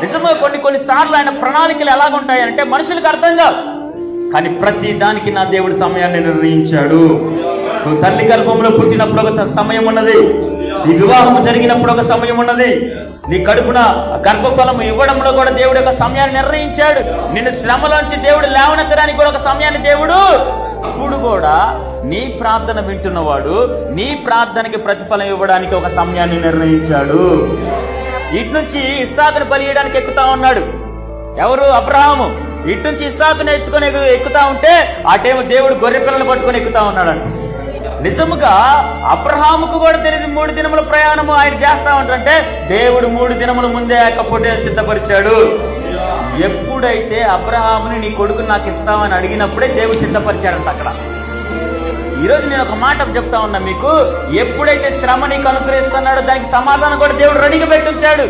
నిజంగా కొన్ని సార్లు ఆయన ప్రణాళికలు ఎలాగుంటాయంటే మనుషులకు అర్థం కాదు, కానీ ప్రతి దానికి నా దేవుడు సమయాన్ని నిర్ణయించాడు. నువ్వు తల్లి గర్భంలో పుట్టినప్పుడు ఒక సమయం ఉన్నది, నీ వివాహం జరిగినప్పుడు ఒక సమయం ఉన్నది, నీ కడుపున గర్భఫలం ఇవ్వడంలో కూడా దేవుడు ఒక సమయాన్ని నిర్ణయించాడు. నిన్ను శ్రమలోంచి దేవుడు లేవనెత్తడానికి కూడా ఒక సమయాన్ని దేవుడు. ఇప్పుడు కూడా నీ ప్రార్థన వింటున్నవాడు నీ ప్రార్థనకి ప్రతిఫలం ఇవ్వడానికి ఒక సమయాన్ని నిర్ణయించాడు. ఇటు నుంచి ఇస్సాకుని బలి ఇయ్యడానికి ఎక్కుతా ఉన్నాడు ఎవరు? అబ్రహాము. ఇటు నుంచి ఇస్సాకుని ఎత్తుకొని ఎక్కుతా ఉంటే అటేమో దేవుడు గొర్రె పిల్లలు పట్టుకొని ఎక్కుతా ఉన్నాడంట. నిజముగా అబ్రహాముకు కూడా తెలియదు 3 దినముల ప్రయాణము ఆయన చేస్తా ఉంటాడంటే దేవుడు 3 దినముల ముందే పొట్టే సిద్ధపరిచాడు. ఎప్పుడైతే అబ్రహాముని నీ కొడుకుని నాకు ఇస్తామని అడిగినప్పుడే దేవుడు సిద్ధపరిచాడంట అక్కడ. ఈరోజు నేను ఒక మాట చెప్తా ఉన్నా మీకు, ఎప్పుడైతే శ్రమ నీకు అనుగ్రహిస్తున్నాడో దానికి సమాధానం కూడా దేవుడు రెడీగా పెట్టి ఉంచాడు.